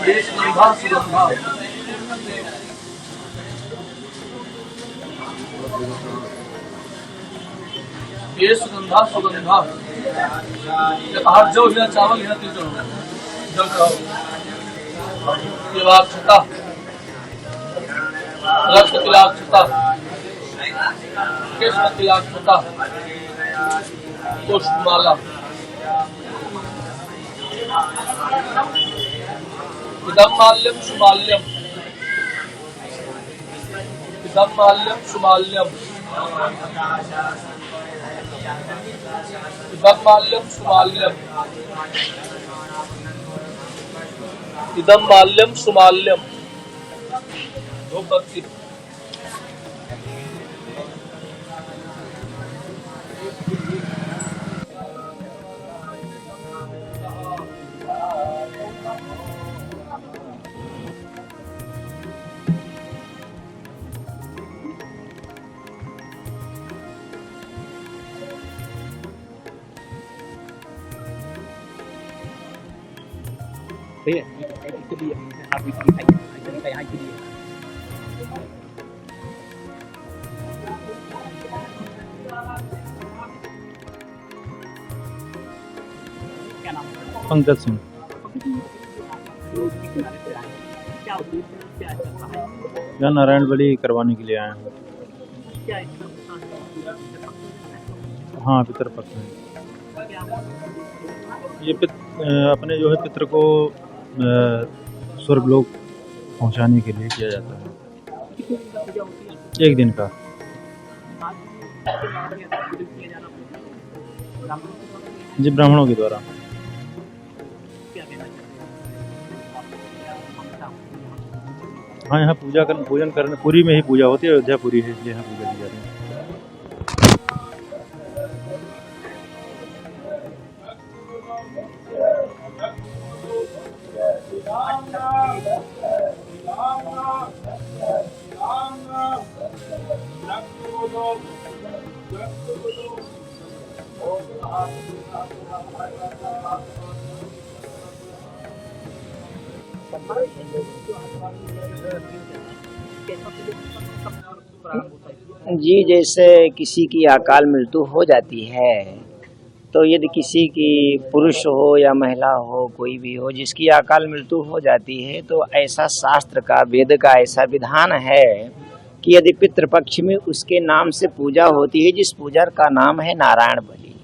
ये सुगंधा सुगंधा ये सुगंधा सुगंधा हाथ जो हिना चावल हिना तिल चढ़ो जल चढ़ाओ ये बात छता रक्त तिलाक छता कृष्ण तिलाक छता पुष्पमाला इदं माल्यम सुमाल्यम इदं माल्यम सुमाल्यम इदं माल्यम सुमाल्यम इदं माल्यम सुमाल्यम दो भक्ति Thế cái đi học đi thầy thầy hai cái đi Pankaj Singh यहाँ नारायण बलि करवाने के लिए आए हैं। हाँ पितृपक्ष में ये अपने जो है पितृ को स्वर्गलोक पहुंचाने के लिए किया जाता है। एक दिन का जी ब्राह्मणों के द्वारा। हाँ यहाँ पूजन करने पुरी में ही पूजा होती है। अयोध्या पुरी है इसलिए यहाँ पूजा की जाती है। जी, जैसे किसी की अकाल मृत्यु हो जाती है तो यदि किसी की पुरुष हो या महिला हो कोई भी हो जिसकी अकाल मृत्यु हो जाती है तो ऐसा शास्त्र का वेद का ऐसा विधान है कि यदि पितृपक्ष में उसके नाम से पूजा होती है जिस पूजा का नाम है नारायण बलि,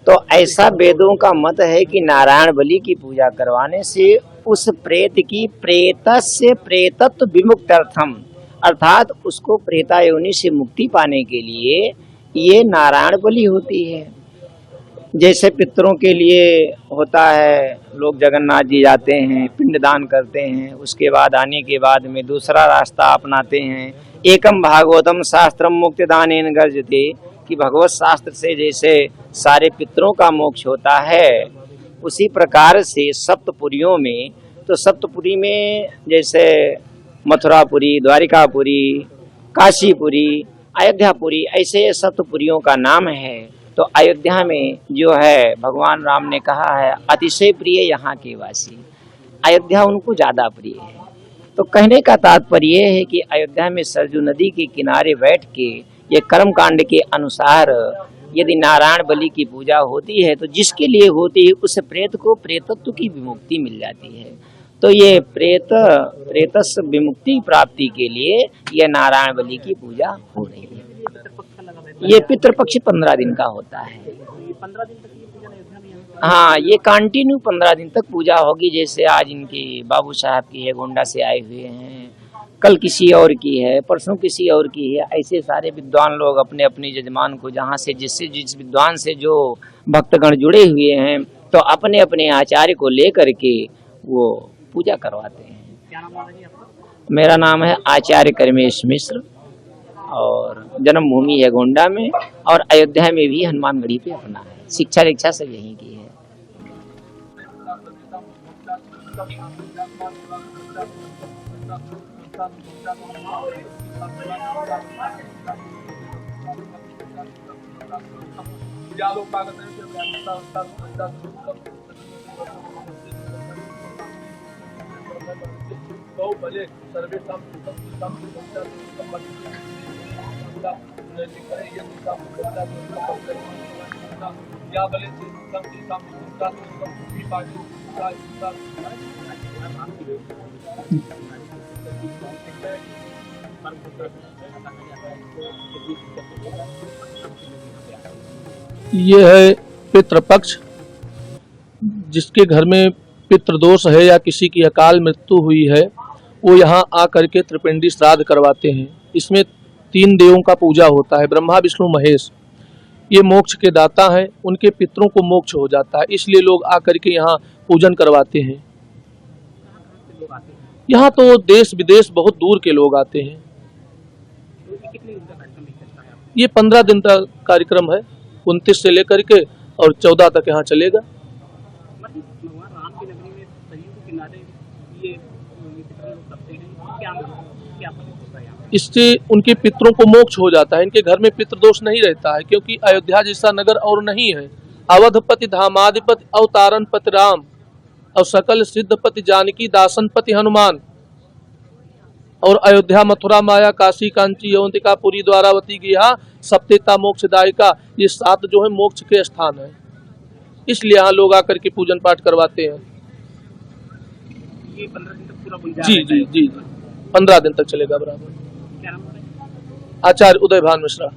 तो ऐसा वेदों का मत है कि नारायण बलि की पूजा करवाने से उस प्रेत की प्रेतस्य प्रेतत्व विमुक्त्यर्थम अर्थात उसको प्रेतायोनि से मुक्ति पाने के लिए ये नारायण बलि होती है। जैसे पितरों के लिए होता है, लोग जगन्नाथ जी जाते हैं, पिंडदान करते हैं, उसके बाद आने के बाद में दूसरा रास्ता अपनाते हैं। एकम भागवतम शास्त्रम मुक्तिदानेन गर्जते कि भगवत शास्त्र से जैसे सारे पितरों का मोक्ष होता है उसी प्रकार से सप्तपुरियों में, तो सप्तपुरी में जैसे मथुरापुरी, द्वारिकापुरी, काशीपुरी, अयोध्यापुरी ऐसे सप्तपुरियों का नाम है। तो अयोध्या में जो है भगवान राम ने कहा है अतिशय प्रिय यहाँ के वासी, अयोध्या उनको ज्यादा प्रिय है। तो कहने का तात्पर्य है कि अयोध्या में सरजू नदी के किनारे बैठ के ये कर्म कांड के अनुसार यदि नारायण बलि की पूजा होती है तो जिसके लिए होती है उस प्रेत को प्रेतत्व की विमुक्ति मिल जाती है। तो ये प्रेतस्य विमुक्ति प्राप्ति के लिए ये नारायण बलि की पूजा हो रही है। ये पितृपक्ष 15 दिन का होता है। 15 दिन तक ये पूजा अयोध्या में हाँ, ये कंटिन्यू 15 दिन तक पूजा होगी। जैसे आज इनकी बाबू साहब की है, गोंडा से आए हुए हैं, कल किसी और की है, परसों किसी और की है। ऐसे सारे विद्वान लोग अपने अपने जजमान को जहाँ से जिस विद्वान से जो भक्तगण जुड़े हुए हैं तो अपने अपने आचार्य को लेकर के वो पूजा करवाते हैं। क्या नाम है आपका? मेरा नाम है आचार्य कर्मेश मिश्र और जन्मभूमि है गोंडा में और अयोध्या में भी हनुमानगढ़ी पे अपना है। शिक्षा दीक्षा सब यहीं की है। बहु भले सर्वेषां सुखं सुखं या भले ये है पितृपक्ष। जिसके घर में पितृदोष है या किसी की अकाल मृत्यु हुई है वो यहाँ आकर के त्रिपिंडी श्राद्ध करवाते हैं। इसमें 3 देवों का पूजा होता है, ब्रह्मा विष्णु महेश। ये मोक्ष के दाता हैं, उनके पितरों को मोक्ष हो जाता है, इसलिए लोग आकर के यहाँ पूजन करवाते हैं। यहाँ तो देश विदेश बहुत दूर के लोग आते हैं। ये 15 दिन का कार्यक्रम है, 29 से लेकर के और 14 तक यहाँ चलेगा। इससे उनके पितरों को मोक्ष हो जाता है, इनके घर में पितृदोष नहीं रहता है, क्योंकि अयोध्या जैसा नगर और नहीं है। अवधपति धामाधिपति अवतारण पति राम और सकल सिद्धपति जानकी दासन पति हनुमान और अयोध्या मथुरा माया काशी कांची यवंतिकापुरी द्वारावती गया सप्तेता मोक्षदायिका, ये 7 जो है मोक्ष के स्थान है, इसलिए यहाँ लोग आकर के पूजन पाठ करवाते हैं। ये 15 दिन तक पूरा जी जी जी 15 दिन तक चलेगा बराबर। क्या नाम है? आचार्य उदय भान मिश्रा।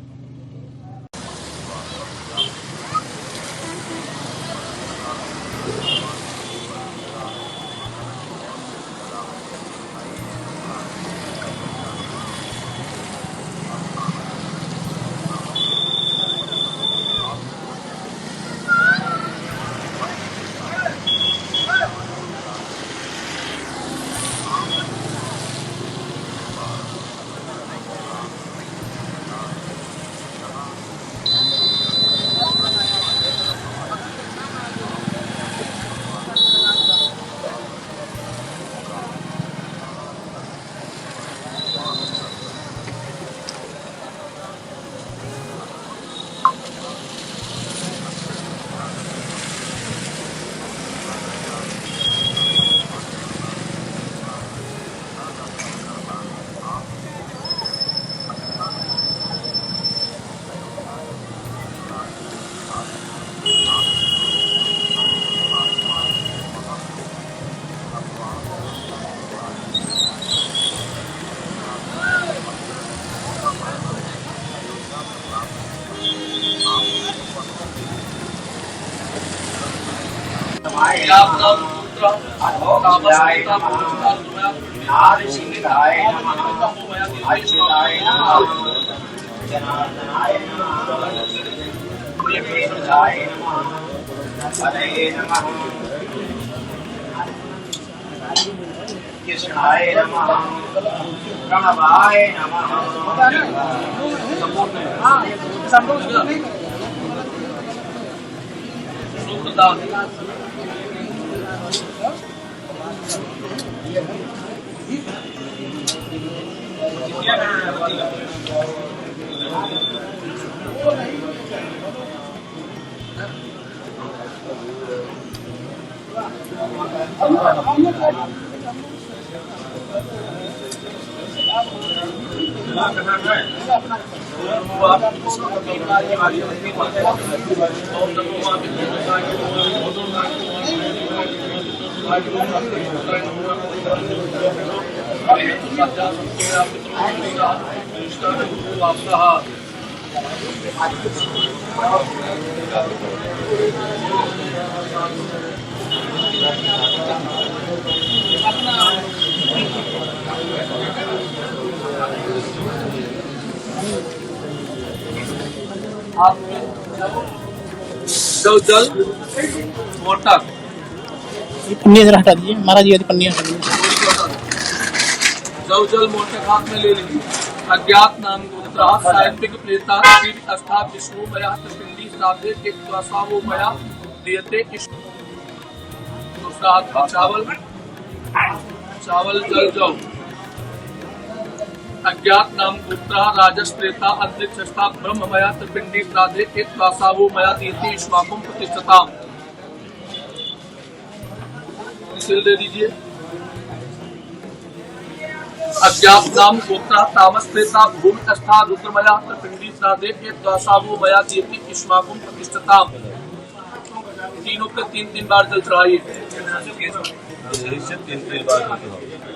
कृष्णाय नमः प्रणवाय नमः जल मोटक पन्नियाँ जरा हटा दीजिए, महाराज जी पन्नियाँ हटा दीजिए। जल मोटक हाथ में ले लीजिए। अज्ञात नाम गोत्रा सात्विक प्रेता अष्टा विष्णु मया पिंडी श्राद्धे के वो मया दियते। दूसरा हाथ में चावल जल जौ। अज्ञात नाम गोत्रा राजस प्रेता अंतरिक्षस्ता ब्रह्म मया त्रिपिंडी श्राद्धे के वो मया दियते युष्माकुम प्रतिष्ठताम। सिल दे दीजिए। अज्ञात नाम गोत्रा तामस्तेता भूमिकस्था रुद्रमया पिंडी श्राद्धे द्वासावो मया दीप्ति इष्माकुम प्रतिष्ठताम। तीनों पे 3-3 बार जल चढ़ाइए।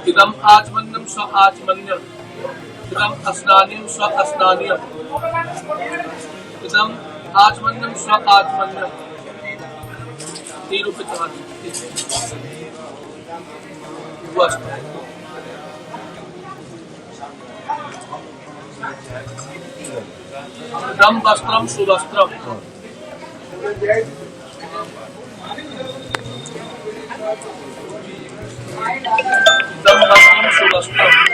इदम आचमन्यम स्व आचमन्यम, इदम अस्नानियम स्व अस्नानियम, इदम आचमन्यम स्व आचमन्यम। तीनों पे चढ़ा दीजिए। दम वस्त्रम सुवस्त्रम, दम वस्त्रम सुवस्त्रम।